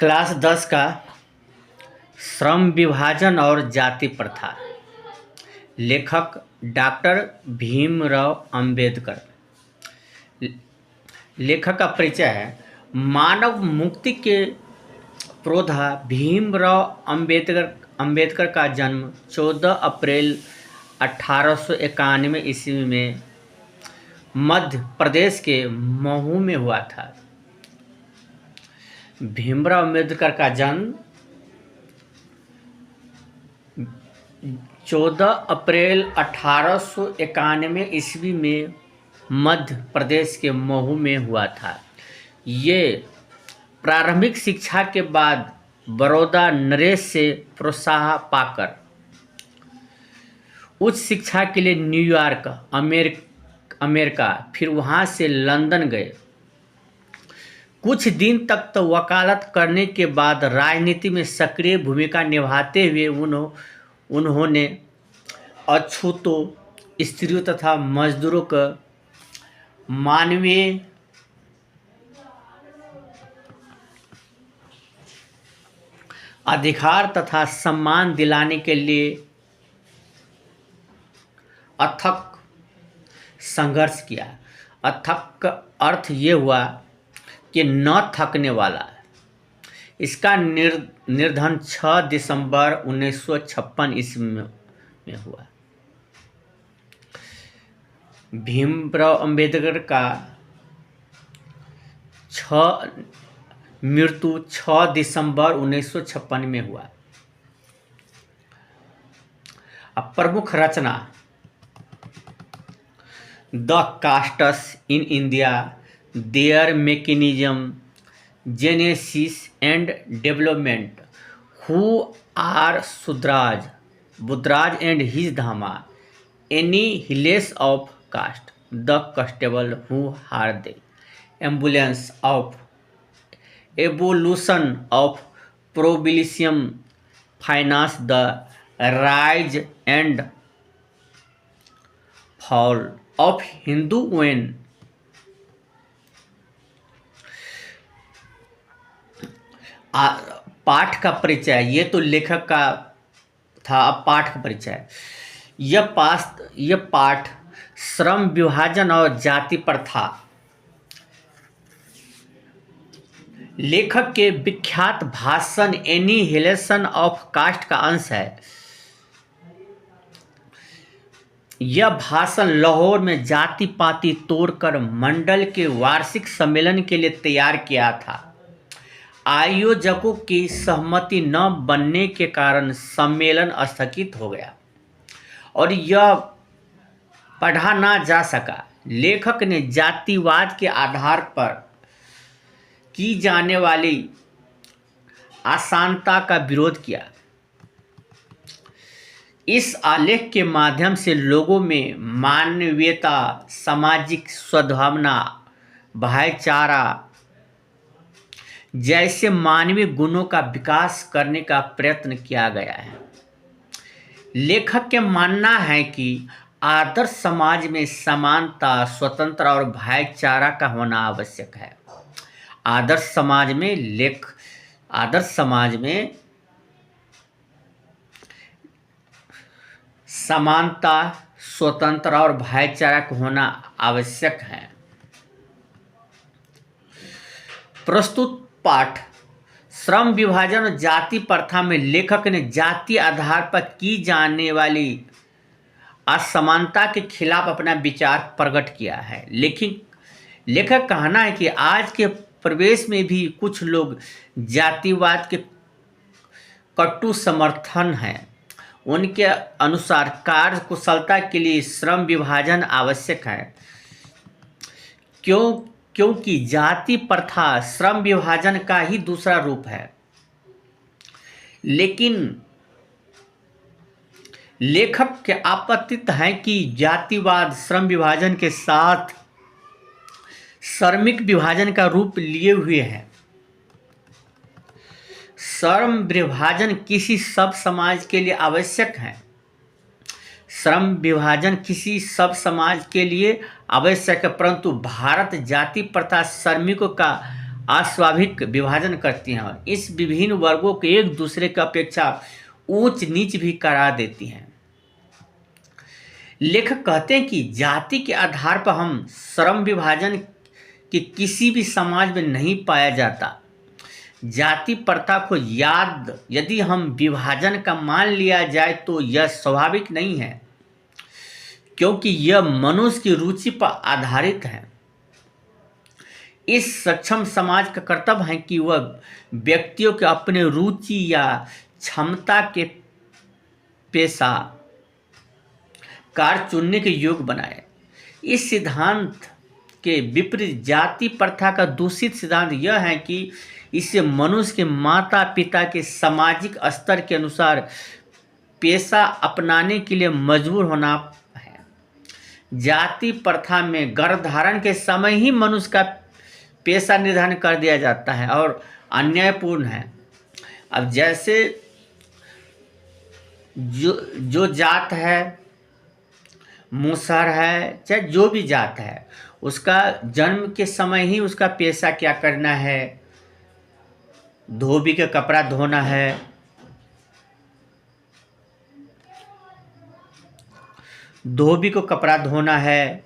Class 10 का श्रम विभाजन और जाति प्रथा। लेखक डॉक्टर भीमराव अंबेडकर। लेखक का परिचय है। मानव मुक्ति के पुरोधा भीमराव अंबेडकर का जन्म 14 अप्रैल 1891 ईस्वी में मध्य प्रदेश के महू में हुआ था। भीमराव अंबेडकर का जन्म 14 अप्रैल 1891 ईस्वी में मध्य प्रदेश के महू में हुआ था। ये प्रारंभिक शिक्षा के बाद बड़ौदा नरेश से प्रोत्साहन पाकर उच्च शिक्षा के लिए न्यूयॉर्क अमेरिका फिर वहाँ से लंदन गए। कुछ दिन तक तो वकालत करने के बाद राजनीति में सक्रिय भूमिका निभाते हुए उन्होंने अछूतों, स्त्रियों तथा मजदूरों को मानवीय अधिकार तथा सम्मान दिलाने के लिए अथक संघर्ष किया। अथक का अर्थ ये हुआ कि न थकने वाला। इसका निर्धन 6 दिसंबर 1956 ईस्वी में हुआ। भीमराव अंबेडकर का मृत्यु 6 दिसंबर 1956 में हुआ। अब प्रमुख रचना: the castes in India, their mechanism, genesis and development, who are Shudras, Buddha and his Dhamma, annihilation of caste, the constable who are they, ambulance of evolution of प्रोबिलिशियम, finance, the rise and fall of Hindu women. पाठ का परिचय, ये तो लेखक का था। अब पाठ का परिचय। यह पाठ श्रम विभाजन और जाति प्रथा लेखक के विख्यात भाषण एनीहिलेशन ऑफ कास्ट का अंश है। यह भाषण लाहौर में जाति पाति तोड़कर मंडल के वार्षिक सम्मेलन के लिए तैयार किया था। आयोजकों की सहमति न बनने के कारण सम्मेलन स्थगित हो गया और यह पढ़ा ना जा सका। लेखक ने जातिवाद के आधार पर की जाने वाली अशांतता का विरोध किया। इस आलेख के माध्यम से लोगों में मानवीयता, सामाजिक सद्भावना, भाईचारा जैसे मानवीय गुणों का विकास करने का प्रयत्न किया गया है। लेखक के मानना है कि आदर्श समाज में समानता, स्वतंत्रता और भाईचारा का होना आवश्यक है। आदर्श समाज में समानता, स्वतंत्रता और भाईचारा का होना आवश्यक है। प्रस्तुत पाठ श्रम विभाजन और जाति प्रथा में लेखक ने जाति आधार पर की जाने वाली असमानता के खिलाफ अपना विचार प्रकट किया है। लेकिन लेखक का कहना है कि आज के प्रवेश में भी कुछ लोग जातिवाद के कटु समर्थन हैं। उनके अनुसार कार्य कुशलता के लिए श्रम विभाजन आवश्यक है, क्योंकि जाति प्रथा श्रम विभाजन का ही दूसरा रूप है। लेकिन लेखक के आपत्तित है कि जातिवाद श्रम विभाजन के साथ श्रमिक विभाजन का रूप लिए हुए है। श्रम विभाजन किसी सब समाज के लिए आवश्यक है। श्रम विभाजन किसी सब समाज के लिए आवश्यक है, परंतु भारत जाति प्रथा श्रमिकों का अस्वाभाविक विभाजन करती हैं और इस विभिन्न वर्गों को एक दूसरे की अपेक्षा ऊंच नीच भी करा देती हैं। लेखक कहते हैं कि जाति के आधार पर हम श्रम विभाजन के किसी भी समाज में नहीं पाया जाता। जाति प्रथा को याद यदि हम विभाजन का मान लिया जाए तो यह स्वाभाविक नहीं है, क्योंकि यह मनुष्य की रुचि पर आधारित है। इस सक्षम समाज का कर्तव्य है कि वह व्यक्तियों के अपने रुचि या क्षमता के पेशा कार चुनने के योग्य बनाए। इस सिद्धांत के विपरीत जाति प्रथा का दूषित सिद्धांत यह है कि इससे मनुष्य के माता पिता के सामाजिक स्तर के अनुसार पेशा अपनाने के लिए मजबूर होना है। जाति प्रथा में गर्भधारण के समय ही मनुष्य का पेशा निर्धारण कर दिया जाता है और अन्यायपूर्ण है। अब जैसे जो जात है, मुसहर है, चाहे जो भी जात है, उसका जन्म के समय ही उसका पेशा क्या करना है, धोबी का कपड़ा धोना है, धोबी को कपड़ा धोना है।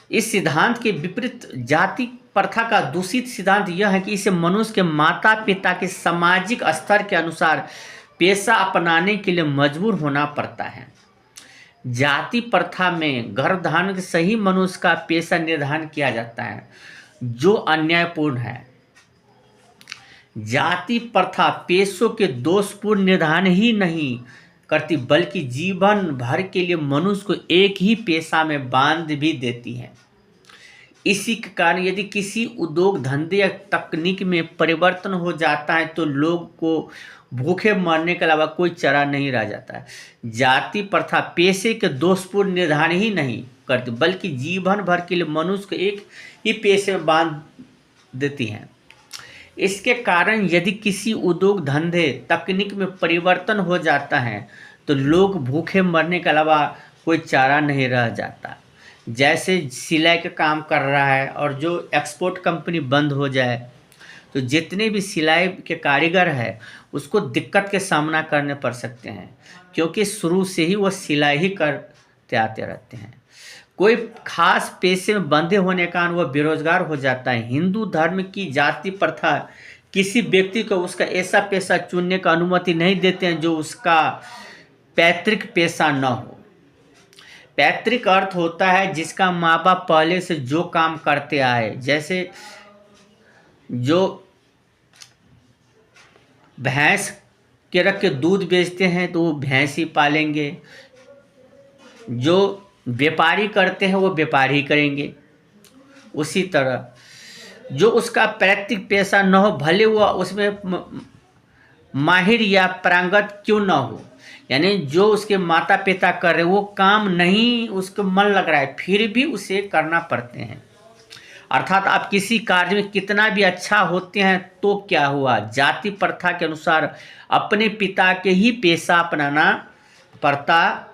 इस सिद्धांत के विपरीत जाति प्रथा का दूषित सिद्धांत यह है कि इसे मनुष्य के माता पिता के सामाजिक स्तर के अनुसार पेशा अपनाने के लिए मजबूर होना पड़ता है। जाति प्रथा में गर्भधारण से ही मनुष्य का पेशा निर्धारण किया जाता है, जो अन्यायपूर्ण है। जाति प्रथा पेशों के दोषपूर्ण निर्धारण ही नहीं करती, बल्कि जीवन भर के लिए मनुष्य को एक ही पेशा में बांध भी देती है। इसी के कारण यदि किसी उद्योग धंधे या तकनीक में परिवर्तन हो जाता है तो लोग को भूखे मरने के अलावा कोई चारा नहीं रह जाता है। जाति प्रथा पेशे के दोषपूर्ण निर्धारण ही नहीं करती, बल्कि जीवन भर के लिए मनुष्य को एक ही पेशे में बांध देती हैं। इसके कारण यदि किसी उद्योग धंधे तकनीक में परिवर्तन हो जाता है तो लोग भूखे मरने के अलावा कोई चारा नहीं रह जाता। जैसे सिलाई का काम कर रहा है और जो एक्सपोर्ट कंपनी बंद हो जाए तो जितने भी सिलाई के कारीगर है उसको दिक्कत के सामना करने पड़ सकते हैं, क्योंकि शुरू से ही वो सिलाई ही करते आते रहते हैं। कोई खास पेशे में बंधे होने के कारण वह बेरोजगार हो जाता है। हिंदू धर्म की जाति प्रथा किसी व्यक्ति को उसका ऐसा पेशा चुनने का अनुमति नहीं देते हैं जो उसका पैतृक पेशा न हो। पैतृक अर्थ होता है जिसका माँ बाप पहले से जो काम करते आए। जैसे जो भैंस के रख के दूध बेचते हैं तो वो भैंस ही पालेंगे, जो व्यापारी करते हैं वो व्यापारी ही करेंगे। उसी तरह जो उसका पैतृक पेशा न हो, भले वो उसमें माहिर या पारंगत क्यों न हो, यानी जो उसके माता पिता कर रहे वो काम नहीं उसको मन लग रहा है फिर भी उसे करना पड़ते हैं। अर्थात आप किसी कार्य में कितना भी अच्छा होते हैं तो क्या हुआ, जाति प्रथा के अनुसार अपने पिता के ही पेशा अपनाना पड़ता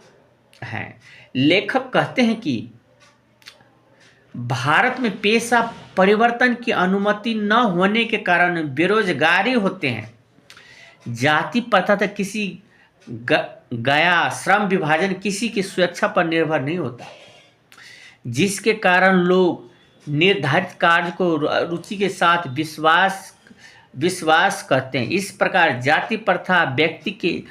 है। लेखक कहते हैं कि भारत में पेशा परिवर्तन की अनुमति न होने के कारण बेरोजगारी होते हैं। जाति प्रथा तक किसी गया श्रम विभाजन किसी की स्वेच्छा पर निर्भर नहीं होता, जिसके कारण लोग निर्धारित कार्य को रुचि के साथ विश्वास करते हैं। इस प्रकार जाति प्रथा व्यक्ति के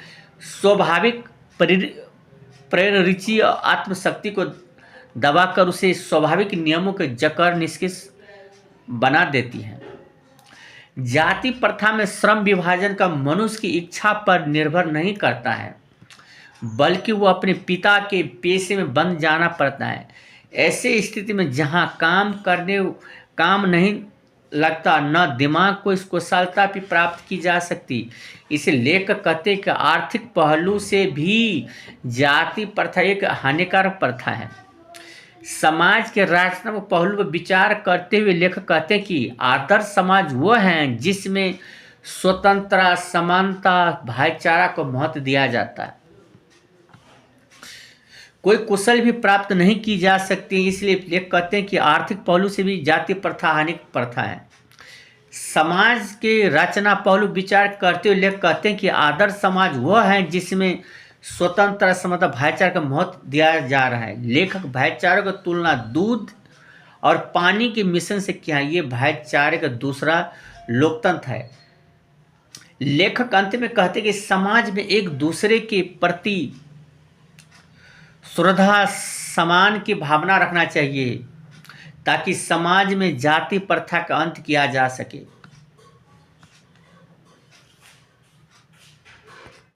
स्वाभाविक प्रेरणा और आत्मशक्ति को दबाकर उसे स्वाभाविक नियमों के जकड़ निष्क्रिय बना देती है। जाति प्रथा में श्रम विभाजन का मनुष्य की इच्छा पर निर्भर नहीं करता है, बल्कि वो अपने पिता के पेशे में बंध जाना पड़ता है। ऐसे स्थिति में जहाँ काम नहीं लगता, न दिमाग को इस कुशलता भी प्राप्त की जा सकती। इसे लेकर कहते कि आर्थिक पहलू से भी जाति प्रथा एक हानिकारक प्रथा है। समाज के राजनीतिक पहलू पर विचार करते हुए लेखक कहते हैं कि आदर्श समाज वो है जिसमें स्वतंत्रता, समानता, भाईचारा को महत्व दिया जाता है। कोई कुशल भी प्राप्त नहीं की जा सकती, इसलिए लेखक कहते हैं कि आर्थिक पहलू से भी जाति प्रथा हानिक प्रथा है। समाज के रचना पहलू विचार करते हुए लेखक कहते हैं कि आदर्श समाज वह है जिसमें स्वतंत्र समता भाईचारे का महत्व दिया जा रहा है। लेखक भाईचारे की तुलना दूध और पानी के मिश्रण से किया है। ये भाईचारे का दूसरा लोकतंत्र है। लेखक अंत में कहते हैं कि समाज में एक दूसरे के प्रति श्रद्धा समान की भावना रखना चाहिए ताकि समाज में जाति प्रथा का अंत किया जा सके।